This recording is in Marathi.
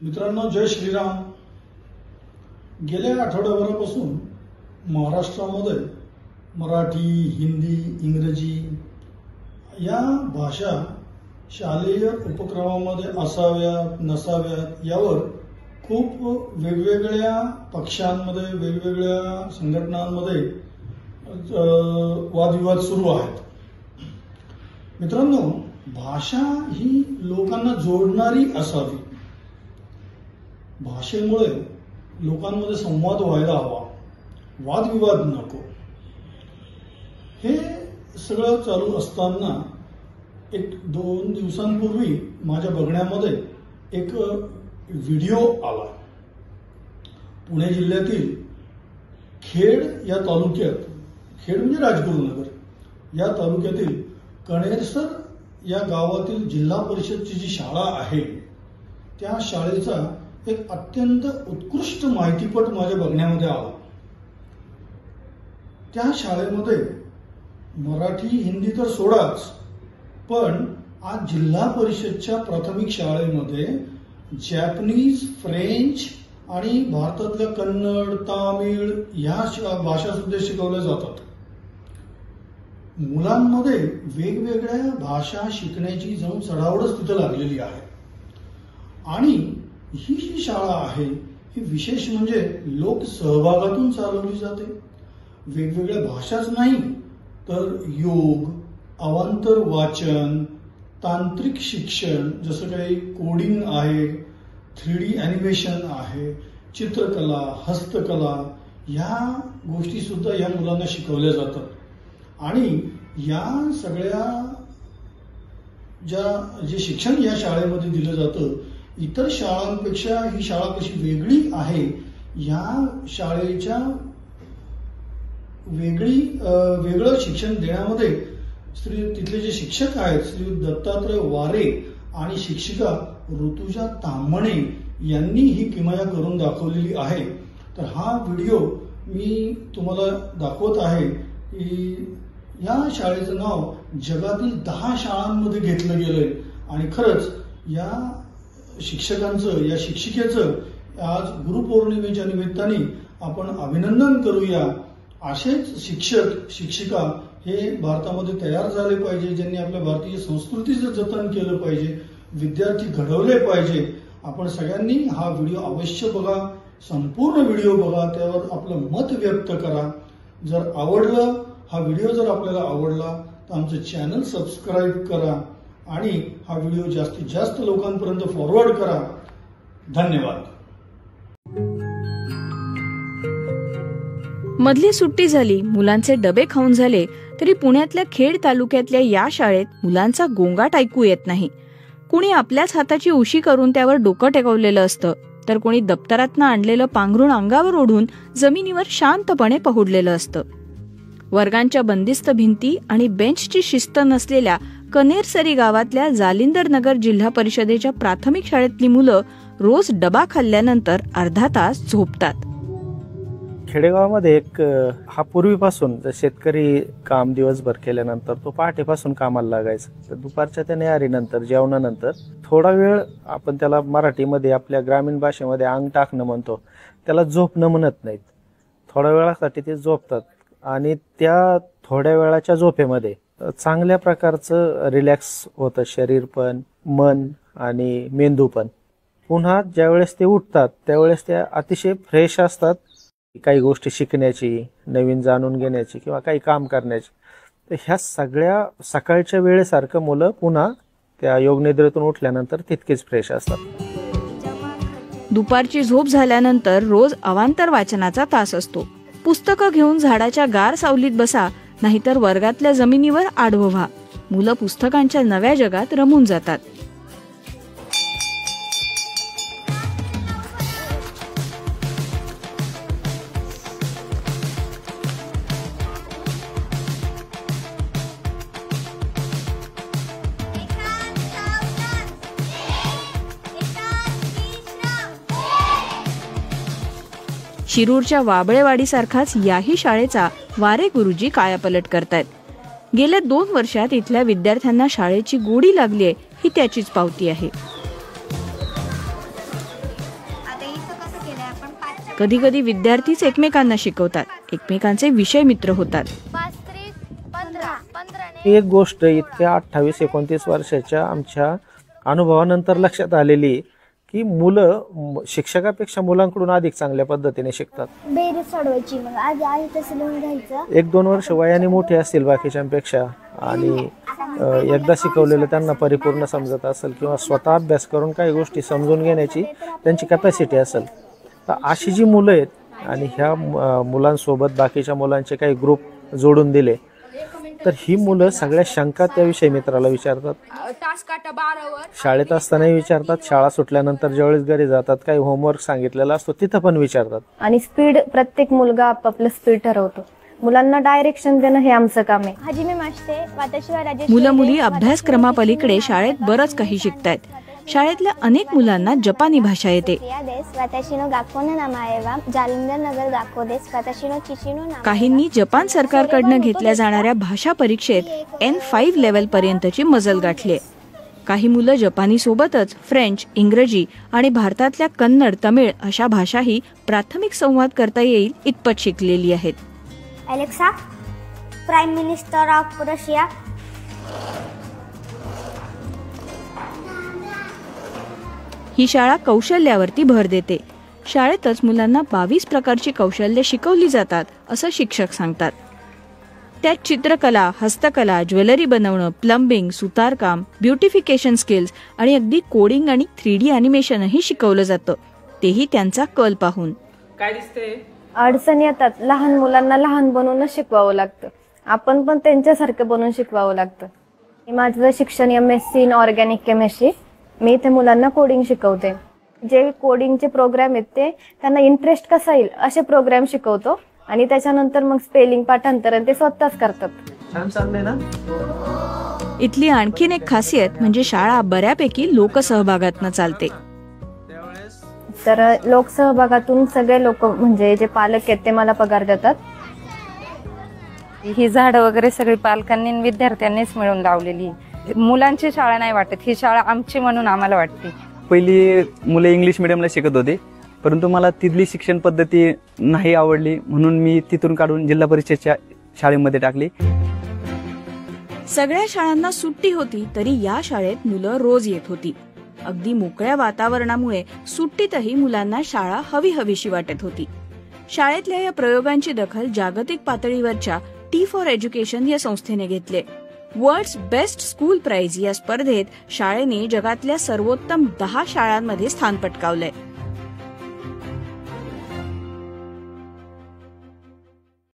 मित्रांनो, जय श्रीराम। गेल्या आठवड्याभरापासून महाराष्ट्रामध्ये मराठी, हिंदी, इंग्रजी या भाषा शालेय उपक्रमामध्ये असाव्यात नसाव्यात यावर खूप वेगवेगळ्या पक्षांमध्ये, वेगवेगळ्या संघटनांमध्ये वादविवाद सुरू आहेत। मित्रांनो, भाषा ही लोकांना जोडणारी असावी, भाषेमुळे लोकांमध्ये संवाद व्हायला हवा, वादविवाद नको। हे सगळं चालू असताना एक 2 दिवसांपूर्वी माझ्या बघण्यामध्ये एक व्हिडिओ आला। पुणे जिल्ह्यातील खेड या तालुक्यात, खेड म्हणजे राजगुरुनगर या तालुक्यातील कणेरसर या गावातील जिल्हा परिषदची जी शाळा आहे त्या शाळेचा एक अत्यंत उत्कृष्ट माहितीपट माझ्या बघण्यामध्ये आला। त्या शाळेमध्ये मराठी, हिंदी तर सोडाच, पण आज जिल्हा परिषदच्या प्राथमिक शाळेमध्ये जॅपनीज, फ्रेंच आणि भारतातल्या कन्नड, तामिळ या भाषा सुद्धा शिकवल्या जातात। मुलांमध्ये वेगवेगळ्या भाषा शिकण्याची जणू चढाओढच तिथे लागलेली आहे। आणि ही जी शाळा आहे ही विशेष म्हणजे लोक सहभागातून चालवली जाते। वेगवेगळ्या भाषाच नाही तर योग, अवांतर वाचन, तांत्रिक शिक्षण जसं काही कोडिंग आहे, 3D ॲनिमेशन आहे, चित्रकला, हस्तकला या गोष्टी सुद्धा या मुलांना शिकवल्या जातात। आणि या सगळ्या जे शिक्षण या शाळेमध्ये दिलं जातं, इतर शाळांपेक्षा ही शाळा कशी वेगळी आहे या शाळेच्या वेगळं शिक्षण देण्यामध्ये तिथले जे शिक्षक आहेत श्री दत्तात्रय वारे आणि शिक्षिका ऋतुजा तांबणे यांनी ही किमया करून दाखवलेली आहे। तर हा व्हिडिओ मी तुम्हाला दाखवत आहे की या शाळेचं नाव जगातील 10 शाळांमध्ये घेतलं गेलंय। आणि खरंच या शिक्षकांचं, या शिक्षिकेचं आज गुरुपौर्णिमेच्या निमित्ताने आपण अभिनंदन करूया। असेच शिक्षक, शिक्षिका हे भारतामध्ये तयार झाले पाहिजे, ज्यांनी आपल्या भारतीय संस्कृतीचं जतन केलं पाहिजे, विद्यार्थी घडवले पाहिजे। आपण सगळ्यांनी हा व्हिडिओ अवश्य बघा, संपूर्ण व्हिडिओ बघा, त्यावर आपलं मत व्यक्त करा। जर आवडलं, हा व्हिडिओ जर आपल्याला आवडला तर आमचं चॅनल सबस्क्राईब करा आणि हा व्हिडिओ जास्तीत जास्त लोकांपर्यंत फॉरवर्ड करा। धन्यवाद। मधली सुट्टी झाली, मुलांचे डबे खाऊन झाले तरी पुण्यातल्या खेड तालुक्यातल्या या शाळेत मुलांचा गोंगाट ऐकू येत नाही। कुणी आपल्याच हाताची उशी करून त्यावर डोकं टेकवलेलं असतं, तर कोणी दप्तरातनं आणलेलं पांघरुण अंगावर ओढून जमिनीवर शांतपणे पहुडलेलं असतं। वर्गांच्या बंदिस्त भिंती आणि बेंचची शिस्त नसलेल्या कनेरसरी गावातल्या जालिंदर नगर जिल्हा परिषदेच्या प्राथमिक शाळेतली मुलं रोज डबा खाल्ल्यानंतर अर्धा तास झोपतात। खेडेगावामध्ये एक हा पूर्वीपासून शेतकरी काम दिवसभर केल्यानंतर तो पहाटेपासून कामाला लागायचा, तर दुपारच्या त्या न्याहारीनंतर, जेवणानंतर थोडा वेळ, आपण त्याला मराठीमध्ये आपल्या ग्रामीण भाषेमध्ये अंग टाकणं म्हणतो, त्याला झोपणं म्हणत नाहीत, थोड्या वेळासाठी ते झोपतात। आणि त्या थोड्या वेळाच्या झोपेमध्ये चांगल्या प्रकारचं रिलॅक्स होतं शरीर पण, मन आणि मेंदू पण। पुन्हा ज्यावेळेस ते उठतात त्यावेळेस ते अतिशय फ्रेश असतात, काही गोष्टी शिकण्याची, नवीन जाणून घेण्याची किंवा काही काम करण्याची। तर ह्या सगळ्या सकाळच्या वेळेसारखं मुलं पुन्हा त्या योगनिद्रेतून उठल्यानंतर तितकेच फ्रेश असतात। दुपारची झोप झाल्यानंतर रोज अवांतर वाचनाचा तास असतो। पुस्तकं घेऊन झाडाच्या गार सावलीत बसा, नाहीतर वर्गातल्या जमिनीवर आडवं व्हा। मुलं पुस्तकांच्या नव्या जगात रमून जातात। शिरूरच्या वाबळेवाडीसारखाच याही शाळेचा वारे गुरुजी कायापलट करतायत। गेल्या 2 वर्षात इथल्या विद्यार्थ्यांना शाळेची गोडी लागली आहे ही त्याचीच पावती आहे। कधी कधी विद्यार्थीच एकमेकांना शिकवतात, एकमेकांचे विषय मित्र होतात. एक गोष्ट इतक्या 28-29 वर्षाच्या आमच्या अनुभवानंतर लक्षात आलेली की मुलं शिक्षकापेक्षा मुलांकडून अधिक चांगल्या पद्धतीने शिकतात. बेरीज सोडवायची, मग आधी आधी तसं लिहून घ्यायचं. 1-2 वर्ष वयाने मोठे असतील बाकीच्यांपेक्षा आणि एकदा शिकवलेलं त्यांना परिपूर्ण समजत असेल किंवा स्वतः अभ्यास करून काही गोष्टी समजून घेण्याची त्यांची कॅपॅसिटी असेल, तर अशी जी मुलं आहेत आणि ह्या मुलांसोबत बाकीच्या मुलांचे काही ग्रुप जोडून दिले तर ही मुलं सगळ्या शंका त्याविषयी मित्राला विचारतात. शाळेत असतानाही विचारतात, शाळा सुटल्यानंतर ज्यावेळेस घरी जातात काही होमवर्क सांगितलेला असतो तिथं पण विचारतात. आणि स्पीड प्रत्येक मुलगा आपापलं स्पीड ठरवतो. मुलांना डायरेक्शन देणं हे आमचं काम आहे. हजिमे मास्ते मुलं मुली अभ्यासक्रमापलीकडे शाळेत बरंच काही शिकतायत. शाळेतल्या अनेक मुलांना जपानी भाषा येते. काहींनी जपान सरकारकडनं घेतल्या जाणाऱ्या भाषा परीक्षेत N5 लेव्हल पर्यंतची मजल गाठली. काही मुलं जपानी सोबतच फ्रेंच, इंग्रजी आणि भारतातल्या कन्नड, तमिळ अशा भाषाही प्राथमिक संवाद करता येईल इतपत शिकलेली आहेत. Alexa, prime minister of Russia. ही शाळा कौशल्यावरती भर देते. शाळेतच मुलांना 22 प्रकारची कौशल्य शिकवली जातात असं शिक्षक सांगतात. त्यात चित्रकला, हस्तकला, ज्वेलरी बनवणं, प्लंबिंग, सुतारकाम, ब्युटिफिकेशन स्किल्स आणि अगदी कोडिंग आणि 3D अॅनिमेशनही शिकवलं जातं, तेही त्यांचा कल पाहून. काय दिसते? अडचण येतात. लहान मुलांना लहान बनवूनच शिकवावं लागतं. आपण पण त्यांच्यासारखं बनवून शिकवावं लागतं. माझं शिक्षण MSc इन ऑर्गॅनिक केमिस्ट्री. मी इथे मुलांना कोडिंग शिकवते. जे कोडिंगचे प्रोग्राम आहेत ते त्यांना इंटरेस्ट कसा येईल असे प्रोग्राम शिकवतो आणि त्याच्यानंतर मग स्पेलिंग, पाठांतरण ते स्वतःच करतात. छान चाललंय ना. इथली आणखीन एक खासियत म्हणजे शाळा बऱ्यापैकी लोकसहभागातनं चालते. तर लोकसहभागातून सगळे लोक म्हणजे जे पालक आहेत ते मला पगार देतात. ही झाडं वगैरे सगळी पालकांनी आणि विद्यार्थ्यांनीच मिळून लावलेली. मुलांची शाळा नाही वाटत, ही शाळा आमची म्हणून आम्हाला वाटते. पहिली मुले इंग्लिश मिडियमला शिकत होते, परंतु मला तिथली शिक्षण पद्धती नाही आवडली म्हणून मी तिथून काढून जिल्हा परिषदेच्या शाळेमध्ये टाकली. सगळ्या शाळांना सुट्टी होती तरी या शाळेत मुलं रोज येत होती. अगदी मोकळ्या वातावरणामुळे सुट्टीतही मुलांना शाळा हवी हवीशी वाटत होती. शाळेतल्या या प्रयोगांची दखल जागतिक पातळीवरच्या टी फॉर एज्युकेशन या संस्थेने घेतले. वर्ल्ड्स बेस्ट स्कूल प्राइज या स्पर्धेत शाळेने जगातल्या सर्वोत्तम 10 शाळांमध्ये स्थान पटकावलंय.